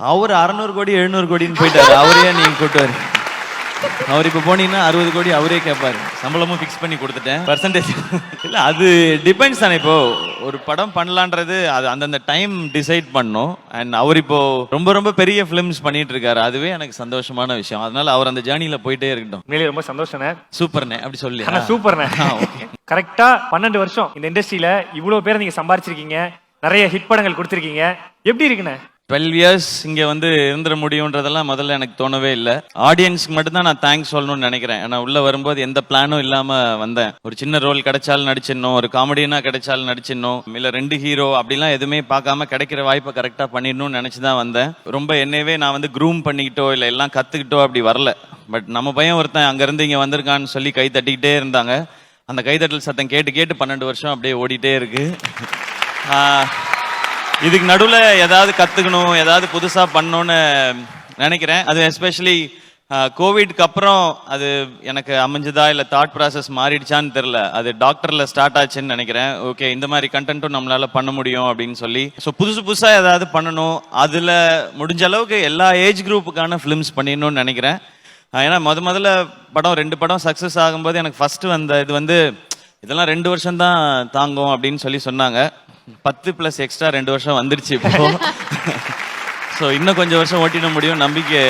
அவர் 600 கோடி 700 கோடின்னு போயிட்டாரு. அவரையே நீங்க கூட்டுவாரு. அவர் இப்ப போனீங்கன்னா 60 கோடி அவரே கேட்பாரு. சம்பளமும் ஃபிக்ஸ் பண்ணி கொடுத்துட்டேன். பர்சன்டேஜ் இல்ல, அது டிபெண்ட்ஸ் தானே. இப்போ ஒரு படம் பண்ணலான்றது அது அந்தந்த டைம் டிசைட் பண்ணும். அண்ட் அவர் இப்போ ரொம்ப ரொம்ப பெரிய ஃபிலிம்ஸ் பண்ணிட்டு இருக்காரு. அதுவே எனக்கு சந்தோஷமான விஷயம். அதனால அவர் அந்த ஜேர்னில போயிட்டே இருக்கட்டும். உண்மையிலேயே ரொம்ப சந்தோஷம்ண்ணே. சூப்பர்ண்ணே அப்படி சொல்லி. சூப்பர்ண்ணே. கரெக்டா 12 வருஷம் இந்த இண்டஸ்ட்ரியில இவ்வளவு பேரை நீங்க சம்பாரிச்சிருக்கீங்க, நிறைய ஹிட் படங்கள் கொடுத்திருக்கீங்க. எப்படி இருக்குண்ணே? 12 இயர்ஸ் இங்க வந்து இருந்துட முடியும்ன்றதெல்லாம் முதல்ல எனக்கு தோணவே இல்லை. ஆடியன்ஸ்க்கு மட்டும்தான் நான் தேங்க்ஸ் சொல்லணும்னு நினைக்கிறேன். ஏன்னா உள்ள வரும்போது எந்த பிளானும் இல்லாம வந்தேன். ஒரு சின்ன ரோல் கிடைச்சாலும் நடிச்சிடணும், ஒரு காமெடினா கிடைச்சாலும் நடிச்சிடணும், இல்ல 2 ஹீரோ அப்படிலாம் எதுவுமே பார்க்காம கிடைக்கிற வாய்ப்பை கரெக்டா பண்ணிடணும்னு நினைச்சுதான் வந்தேன். ரொம்ப என்னவே நான் வந்து க்ரூம் பண்ணிக்கிட்டோ இல்லை எல்லாம் கத்துக்கிட்டோ அப்படி வரல. பட் நம்ம பையன் ஒருத்தன் அங்க இருந்து இங்க வந்திருக்கான்னு சொல்லி கை தட்டிக்கிட்டே இருந்தாங்க. அந்த கைத்தட்டல் சத்தம் கேட்டு கேட்டு 12 வருஷம் அப்படியே ஓடிட்டே இருக்கு. இதுக்கு நடுவில் ஏதாவது கற்றுக்கணும், ஏதாவது புதுசாக பண்ணணும்னு நினைக்கிறேன். அது எஸ்பெஷலி கோவிட்க்கு அப்புறம் அது எனக்கு அமைஞ்சதா இல்லை தாட் ப்ராசஸ் மாறிடுச்சான்னு தெரில. அது டாக்டரில் ஸ்டார்ட் ஆச்சுன்னு நினைக்கிறேன். ஓகே, இந்த மாதிரி கண்டென்ட்டும் நம்மளால் பண்ண முடியும் அப்படின்னு சொல்லி. ஸோ புதுசாக ஏதாவது பண்ணணும். அதில் முடிஞ்ச அளவுக்கு எல்லா ஏஜ் குரூப்புக்கான ஃபிலிம்ஸ் பண்ணிடணும்னு நினைக்கிறேன். ஏன்னா முதல்ல படம் 2 படம் சக்ஸஸ் ஆகும்போது எனக்கு ஃபஸ்ட்டு வந்த இது வந்து இதெல்லாம் 2 வருஷம் தான் தாங்கும் அப்படின்னு சொல்லி சொன்னாங்க. 10+ எக்ஸ்ட்ரா 2 வருஷம் வந்துருச்சு இப்போ. ஸோ இன்னும் கொஞ்சம் வருஷம் ஓட்டிட முடியும் நம்பிக்கை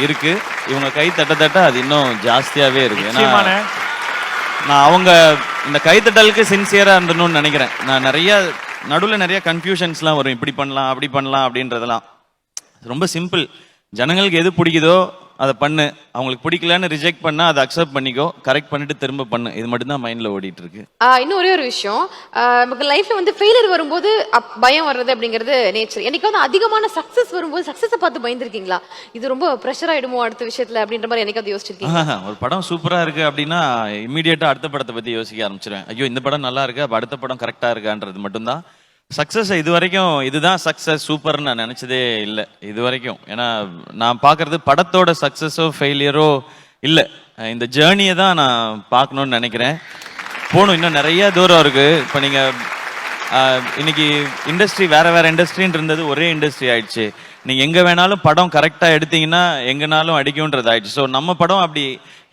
இருக்கு. இவங்க கை தட்ட அது இன்னும் ஜாஸ்தியாகவே இருக்கு. ஏன்னா நான் அவங்க இந்த கைத்தட்டலுக்கு சின்சியராக இருந்தணும்னு நினைக்கிறேன். நான் நடுவில் நிறைய கன்ஃபியூஷன்ஸ்லாம் வரும். இப்படி பண்ணலாம் அப்படி பண்ணலாம் அப்படின்றதெல்லாம் ரொம்ப சிம்பிள். ஜனங்களுக்கு எது பிடிக்குதோ அதை பண்ணு, அவங்களுக்கு பிடிக்கலன்னு ரிஜெக்ட் பண்ணா அதை அக்செப்ட் பண்ணிக்கோ, கரெக்ட் பண்ணிட்டு திரும்ப பண்ணு. இது மட்டும் தான் மைண்ட்ல ஓடிட்டு இருக்கு. இன்னும் ஒரே ஒரு விஷயம், நமக்கு லைஃப்ல வந்து ஃபெயிலியர் வரும்போது பயம் வர்றது அப்படிங்கிறது நேச்சர். எனக்கு வந்து அதிகமான சக்சஸ் வரும்போது சக்சஸை பார்த்து பயந்துருக்கீங்களா? இது ரொம்ப ப்ரெஷர் ஆயிடுமோ அடுத்த விஷயத்துல அப்படின்ற மாதிரி எனக்கு யோசிச்சிருக்கீங்க? ஒரு படம் சூப்பரா இருக்கு அப்படின்னா இமீடியட்டா அடுத்த படத்தை பத்தி யோசிக்க ஆரம்பிச்சிருவேன். ஐயோ இந்த படம் நல்லா இருக்கு, அப்ப அடுத்த படம் கரெக்டா இருக்கான்றது மட்டும்தான். சக்ஸஸ் இது வரைக்கும் இதுதான் சக்ஸஸ் சூப்பர்னு நான் நினச்சதே இல்லை இது வரைக்கும். ஏன்னா நான் பார்க்குறது படத்தோட சக்ஸஸோ ஃபெயிலியரோ இல்லை, இந்த ஜேர்னியை தான் நான் பார்க்கணுன்னு நினைக்கிறேன். போகணும், இன்னும் நிறைய தூரம் இருக்குது. இப்போ நீங்கள் இன்னைக்கு இண்டஸ்ட்ரி வேறு இண்டஸ்ட்ரின்னு இருந்தது ஒரே இண்டஸ்ட்ரி ஆயிடுச்சு. நீங்கள் எங்கே வேணாலும் படம் கரெக்டாக எடுத்தீங்கன்னா எங்கேனாலும் அடிக்கும்ன்றது ஆயிடுச்சு. ஸோ நம்ம படம் அப்படி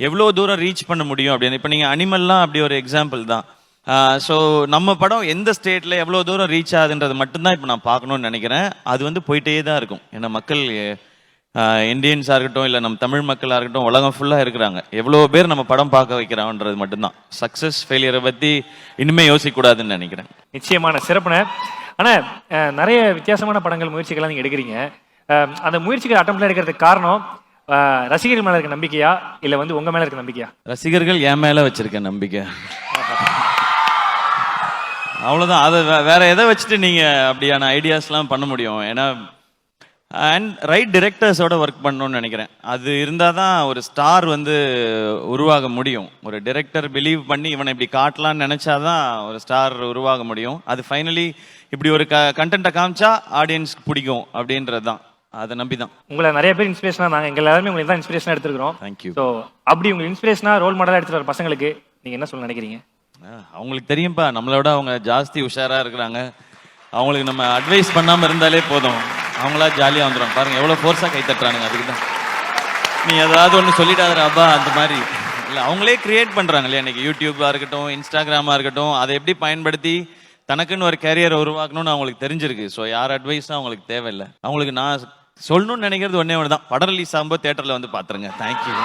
எவ்வளோ தூரம் ரீச் பண்ண முடியும் அப்படின்னு. இப்போ நீங்கள் அனிமல்லாம் அப்படி ஒரு எக்ஸாம்பிள் தான். ஸோ நம்ம படம் எந்த ஸ்டேட்டில் எவ்வளோ தூரம் ரீச் ஆகுதுன்றது மட்டும்தான் இப்போ நான் பார்க்கணுன்னு நினைக்கிறேன். அது வந்து போயிட்டே தான் இருக்கும். ஏன்னா மக்கள் இந்தியன்ஸாக இருக்கட்டும் இல்லை நம்ம தமிழ் மக்களாக இருக்கட்டும் உலகம் ஃபுல்லாக இருக்கிறாங்க. எவ்வளோ பேர் நம்ம படம் பார்க்க வைக்கிறான்றது மட்டும்தான். சக்ஸஸ் ஃபெயிலியரை பற்றி இனிமேல் யோசிக்கக்கூடாதுன்னு நினைக்கிறேன். நிச்சயமான சிறப்புன. ஆனால் நிறைய வித்தியாசமான படங்கள் முயற்சிகள்லாம் நீங்கள் எடுக்கிறீங்க. அந்த முயற்சிகள் அட்டம்ப்ட்ல எடுக்கிறதுக்கு காரணம் ரசிகர்கள் மேலே இருக்க நம்பிக்கையா இல்லை வந்து உங்கள் மேலே இருக்க நம்பிக்கையா? ரசிகர்கள் என் மேலே வச்சிருக்க நம்பிக்கை, அவ்வளோதான். அதை வேற எதை வச்சுட்டு நீங்கள் அப்படியான ஐடியாஸ்லாம் பண்ண முடியும்? ஏன்னா அண்ட் ரைட் டிரெக்டர்ஸோட ஒர்க் பண்ணணும்னு நினைக்கிறேன். அது இருந்தால் தான் ஒரு ஸ்டார் வந்து உருவாக முடியும். ஒரு டிரெக்டர் பிலீவ் பண்ணி இவனை இப்படி காட்டலான்னு நினச்சாதான் ஒரு ஸ்டார் உருவாக முடியும். அது ஃபைனலி இப்படி ஒரு கண்டென்ட்டை காமிச்சா ஆடியன்ஸ்க்கு பிடிக்கும் அப்படின்றது தான். அதை நம்பி தான் உங்களை நிறைய பேர் இன்ஸ்பிரேஷனாக நாங்கள் எங்கள் எல்லாருமே உங்களுக்கு தான் இன்ஸ்பிரேஷனாக எடுத்துருக்கிறோம். தேங்க்யூ. ஸோ அப்படி உங்கள் இன்ஸ்பிரேஷனாக ரோல் மாடலாக எடுத்துகிட்டு வர பசங்களுக்கு நீங்கள் என்ன சொல்ல நினைக்கிறீங்க? அவங்களுக்கு தெரியும்பா, நம்மளோட அவங்க ஜாஸ்தி உஷாராக இருக்கிறாங்க. அவங்களுக்கு நம்ம அட்வைஸ் பண்ணாமல் இருந்தாலே போதும், அவங்களா ஜாலியாக வந்துடும். பாருங்கள் எவ்வளோ ஃபோர்ஸாக கை தட்டுறானுங்க. அதுக்கு தான் நீ ஏதாவது ஒன்று சொல்லிட்டாதப்பா அந்த மாதிரி இல்லை, அவங்களே கிரியேட் பண்ணுறாங்க இல்லையா. இன்றைக்கி யூடியூப்பாக இருக்கட்டும் இன்ஸ்டாகிராமாக இருக்கட்டும், அதை எப்படி பயன்படுத்தி தனக்குன்னு ஒரு கேரியரை உருவாக்கணும்னு அவங்களுக்கு தெரிஞ்சிருக்கு. ஸோ யார் அட்வைஸும் அவங்களுக்கு தேவையில்லை. அவங்களுக்கு நான் சொல்லணும்னு நினைக்கிறது ஒன்றே ஒன்று தான், படம் ரிலீஸ் ஆகும்போது தேட்டரில் வந்து பார்த்துருங்க. தேங்க்யூ.